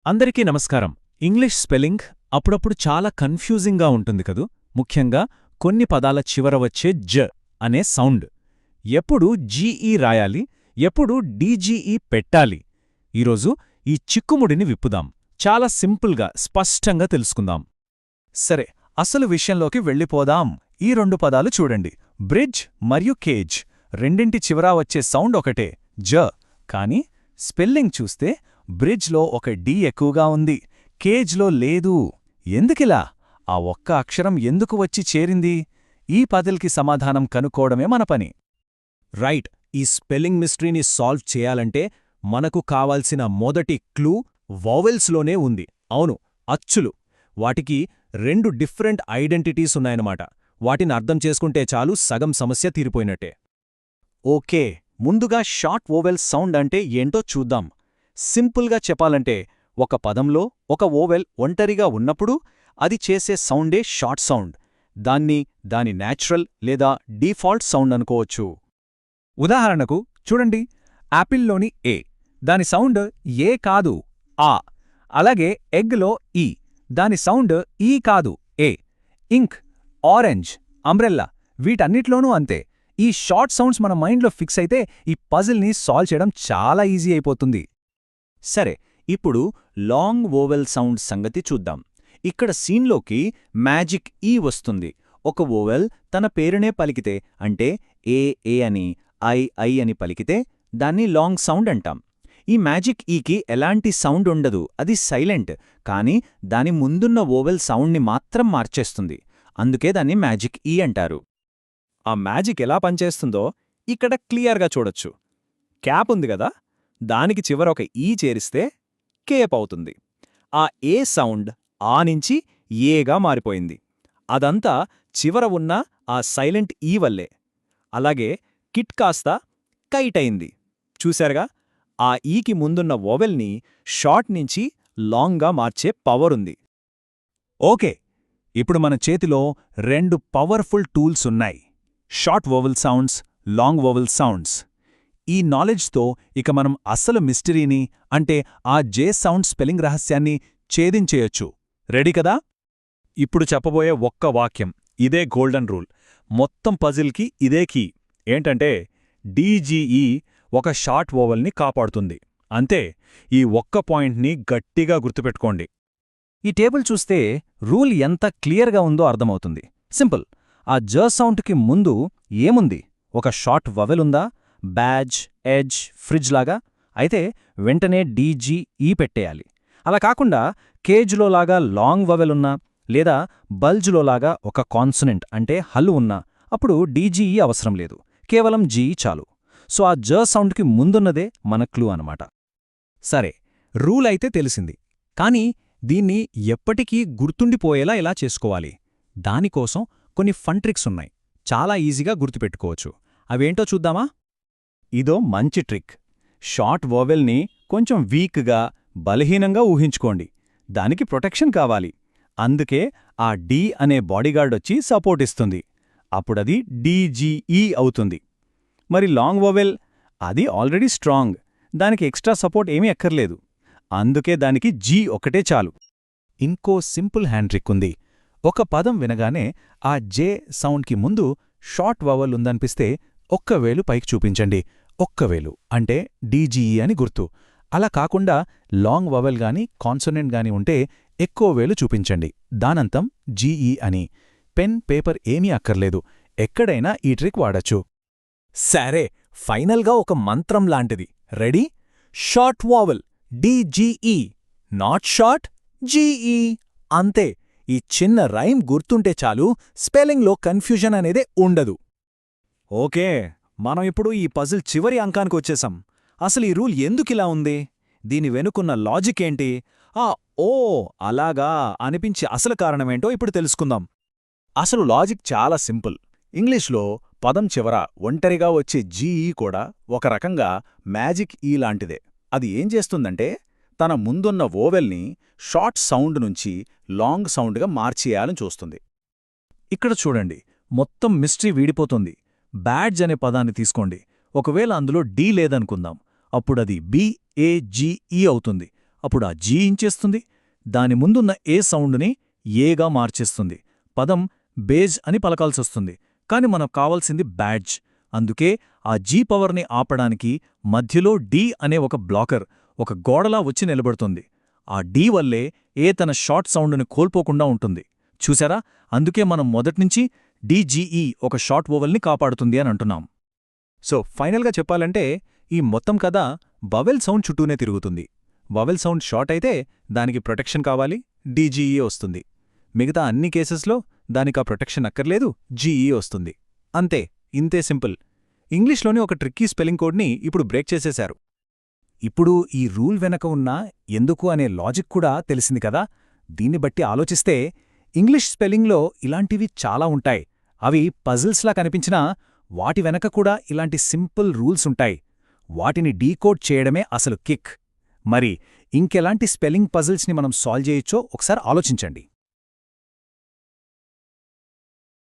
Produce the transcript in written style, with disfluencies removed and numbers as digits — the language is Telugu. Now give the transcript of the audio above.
అందరికీ నమస్కారం. ఇంగ్లీష్ స్పెల్లింగ్ అప్పుడప్పుడు చాలా కన్ఫ్యూజింగ్గా ఉంటుంది కదూ, ముఖ్యంగా కొన్ని పదాల చివర వచ్చే జ అనే సౌండ్. ఎప్పుడు జీఈ రాయాలి, ఎప్పుడు డీజీఈ పెట్టాలి? ఈరోజు ఈ చిక్కుముడిని విప్పుదాం. చాలా సింపుల్గా, స్పష్టంగా తెలుసుకుందాం. సరే, అసలు విషయంలోకి వెళ్ళిపోదాం. ఈ రెండు పదాలు చూడండి, బ్రిడ్జ్ మరియు కేజ్. రెండింటి చివరా వచ్చే సౌండ్ ఒకటే, జ. కానీ స్పెల్లింగ్ చూస్తే బ్రిడ్జ్లో ఒక డి ఎక్కువగా ఉంది, కేజ్లో లేదు. ఎందుకిలా? ఆ ఒక్క అక్షరం ఎందుకు వచ్చి చేరింది? ఈ పజిల్కి సమాధానం కనుక్కోవడమే మన పని. రైట్. ఈ స్పెల్లింగ్ మిస్టరీని సాల్వ్ చేయాలంటే మనకు కావాల్సిన మొదటి క్లూ వోవెల్స్లోనే ఉంది. అవును, అచ్చులు. వాటికి రెండు డిఫరెంట్ ఐడెంటిటీస్ ఉన్నాయన్నమాట. వాటిని అర్థం చేసుకుంటే చాలు, సగం సమస్య తీరిపోయినట్టే. ఓకే, ముందుగా షార్ట్ వోవెల్ సౌండ్ అంటే ఏంటో చూద్దాం. సింపుల్గా చెప్పాలంటే, ఒక పదంలో ఒక వోవెల్ ఒంటరిగా ఉన్నప్పుడు అది చేసే సౌండే షార్ట్ సౌండ్. దాని న్యాచురల్ లేదా డీఫాల్ట్ సౌండ్ అనుకోవచ్చు. ఉదాహరణకు చూడండి, యాపిల్లోని ఏ, దాని సౌండ్ ఏ కాదు, ఆ. అలాగే ఎగ్లో ఈ, దాని సౌండ్ ఈ కాదు, ఏ. ఇంక్, ఆరెంజ్, అంబ్రెల్లా, వీటన్నిట్లోనూ అంతే. ఈ షార్ట్ సౌండ్స్ మన మైండ్లో ఫిక్స్ అయితే ఈ పజిల్ని సాల్వ్ చేయడం చాలా ఈజీ అయిపోతుంది. సరే, ఇప్పుడు లాంగ్ వోవెల్ సౌండ్ సంగతి చూద్దాం. ఇక్కడ సీన్లోకి మ్యాజిక్ ఈ వస్తుంది. ఒక వోవెల్ తన పేరునే పలికితే, అంటే ఏ ఏ అని, ఐ అని పలికితే దాన్ని లాంగ్ సౌండ్ అంటాం. ఈ మ్యాజిక్ ఈకి ఎలాంటి సౌండ్ ఉండదు, అది సైలెంట్. కానీ దాని ముందున్న వోవెల్ సౌండ్ని మాత్రం మార్చేస్తుంది. అందుకే దాన్ని మ్యాజిక్ ఈ అంటారు. ఆ మ్యాజిక్ ఎలా పనిచేస్తుందో ఇక్కడ క్లియర్గా చూడొచ్చు. క్యాప్ ఉంది గదా, దానికి చివర ఒక ఈ చేరిస్తే కేప్ అవుతుంది. ఆ ఏ సౌండ్ ఆ నుంచి ఏగా మారిపోయింది. అదంతా చివర ఉన్న ఆ సైలెంట్ ఈ వల్లే. అలాగే కిట్ కాస్త కైట్ అయింది. చూశారుగా, ఆ ఈకి ముందున్న వోవెల్ని షార్ట్ నుంచి లాంగ్గా మార్చే పవరుంది. ఓకే, ఇప్పుడు మన చేతిలో రెండు పవర్ఫుల్ టూల్స్ ఉన్నాయి: short vowel sounds, long vowel sounds. ఈ నాలెడ్జ్తో ఇక మనం అసలు మిస్టరీని, అంటే ఆ జే సౌండ్ స్పెల్లింగ్ రహస్యాన్ని ఛేదించేయొచ్చు. రెడీ కదా? ఇప్పుడు చెప్పబోయే ఒక్క వాక్యం, ఇదే గోల్డెన్ రూల్. మొత్తం పజిల్కి ఇదే కీ. ఏంటంటే, డీజీఈ ఒక షార్ట్ వోవెల్ని కాపాడుతుంది. అంతే. ఈ ఒక్క పాయింట్ని గట్టిగా గుర్తుపెట్టుకోండి. ఈ టేబుల్ చూస్తే రూల్ ఎంత క్లియర్గా ఉందో అర్థమవుతుంది. సింపుల్. ఆ జ సౌండ్కి ముందు ఏముంది? ఒక షార్ట్ వవెల్ ఉందా? బ్యాజ్, ఎడ్జ్, ఫ్రిడ్జ్ లాగా. అయితే వెంటనే డీజీఈ పెట్టేయాలి. అలా కాకుండా కేజ్లోలాగా లాంగ్ వవెల్ ఉన్నా, లేదా బల్జ్లోలాగా ఒక కాన్సనెంట్ అంటే హల్లు ఉన్నా, అప్పుడు డీజీఈ అవసరం లేదు, కేవలం జీఈ చాలు. సో ఆ జ సౌండ్కి ముందున్నదే మన క్లూ అనమాట. సరే, రూల్ అయితే తెలిసింది. కానీ దీన్ని ఎప్పటికీ గుర్తుండిపోయేలా ఎలా చేసుకోవాలి? దానికోసం కొన్ని ఫన్ ట్రిక్స్ ఉన్నాయి. చాలా ఈజీగా గుర్తుపెట్టుకోవచ్చు. అవేంటో చూద్దామా? ఇదో మంచి ట్రిక్. షార్ట్ వోవెల్ని కొంచెం వీక్గా, బలహీనంగా ఊహించుకోండి. దానికి ప్రొటెక్షన్ కావాలి. అందుకే ఆ డి అనే బాడీగార్డొచ్చి సపోర్ట్ ఇస్తుంది. అప్పుడది డీజీఈ అవుతుంది. మరి లాంగ్ వోవెల్, అది ఆల్రెడీ స్ట్రాంగ్, దానికి ఎక్స్ట్రా సపోర్ట్ ఏమీ అక్కర్లేదు. అందుకే దానికి జీ ఒకటే చాలు. ఇంకో సింపుల్ హ్యాండ్ ట్రిక్ ఉంది. ఒక పదం వినగానే ఆ జే సౌండ్కి ముందు షార్ట్ వవల్ ఉందనిపిస్తే ఒక్క వేలు పైకి చూపించండి. ఒక్క వేలు అంటే డీజీఈ అని గుర్తు. అలా కాకుండా లాంగ్ వవెల్ గాని కాన్సొనెంట్ గాని ఉంటే ఎక్కువ వేలు చూపించండి. దానంతం జీఈ అని. పెన్, పేపర్ ఏమీ అక్కర్లేదు. ఎక్కడైనా ఈ ట్రిక్ వాడచ్చు. సరే, ఫైనల్గా ఒక మంత్రం లాంటిది. Ready? Short vowel DGE, not short GE. అంతే. ఈ చిన్న రైమ్ గుర్తుంటే చాలు, స్పెల్లింగ్లో కన్ఫ్యూజన్ అనేదే ఉండదు. ఓకే, మనం ఇప్పుడు ఈ పజిల్ చివరి అంకానికి వచ్చేసాం. అసలు ఈ రూల్ ఎందుకిలా ఉంది? దీని వెనుకున్న లాజిక్ ఏంటి? ఓ అలాగా అనిపించి అసలు కారణమేంటో ఇప్పుడు తెలుసుకుందాం. అసలు లాజిక్ చాలా సింపుల్. ఇంగ్లీష్లో పదం చివర ఒంటరిగా వచ్చే జీఈ కూడా ఒక రకంగా మ్యాజిక్ ఈ లాంటిదే. అది ఏం చేస్తుందంటే, తన ముందున్న వోవెల్ని షార్ట్ సౌండ్ నుంచి లాంగ్ సౌండ్గా మార్చేయాలని చూస్తుంది. ఇక్కడ చూడండి, మొత్తం మిస్టరీ వీడిపోతుంది. బ్యాడ్జ్ అనే పదాన్ని తీసుకోండి. ఒకవేళ అందులో డి లేదనుకుందాం, అప్పుడది బిఏజీఈ అవుతుంది. అప్పుడు ఆ జీ ఏం చేస్తుంది? దాని ముందున్న ఏ సౌండ్ని ఏగా మార్చేస్తుంది. పదం బేజ్ అని పలకాల్సొస్తుంది. కాని మనకు కావాల్సింది బ్యాడ్జ్. అందుకే ఆ జీ పవర్ని ఆపడానికి మధ్యలో డి అనే ఒక బ్లాకర్, ఒక గోడలా వచ్చి నిలబడుతుంది. ఆ డి వల్లే ఏ తన షార్ట్ సౌండ్ని కోల్పోకుండా ఉంటుంది. చూసారా? అందుకే మనం మొదట్నుంచి డిజిఈ ఒక షార్ట్ వోవెల్ని కాపాడుతుంది అని అంటున్నాం. సో ఫైనల్గా చెప్పాలంటే ఈ మొత్తం కథ వవెల్ సౌండ్ చుట్టూనే తిరుగుతుంది. వవెల్ సౌండ్ షార్ట్ అయితే దానికి ప్రొటెక్షన్ కావాలి, డీజీఈ వస్తుంది. మిగతా అన్ని కేసెస్లో దానికా ప్రొటెక్షన్ అక్కర్లేదు, జీఈ వస్తుంది. అంతే, ఇంతే సింపుల్. ఇంగ్లీష్లోని ఒక ట్రిక్కీ స్పెల్లింగ్ కోడ్ని ఇప్పుడు బ్రేక్ చేసేశారు. ఇప్పుడు ఈ రూల్ వెనక ఉన్న ఎందుకు అనే లాజిక్ కూడా తెలిసింది కదా. దీన్ని బట్టి ఆలోచిస్తే ఇంగ్లీష్ స్పెల్లింగ్లో ఇలాంటివి చాలా ఉంటాయి. అవి పజిల్స్లా కనిపించినా వాటి వెనక కూడా ఇలాంటి సింపుల్ రూల్స్ ఉంటాయి. వాటిని డీకోడ్ చేయడమే అసలు కిక్. మరి ఇంకెలాంటి స్పెల్లింగ్ పజిల్స్ని మనం సాల్వ్ చేయొచ్చో ఒకసారి ఆలోచించండి.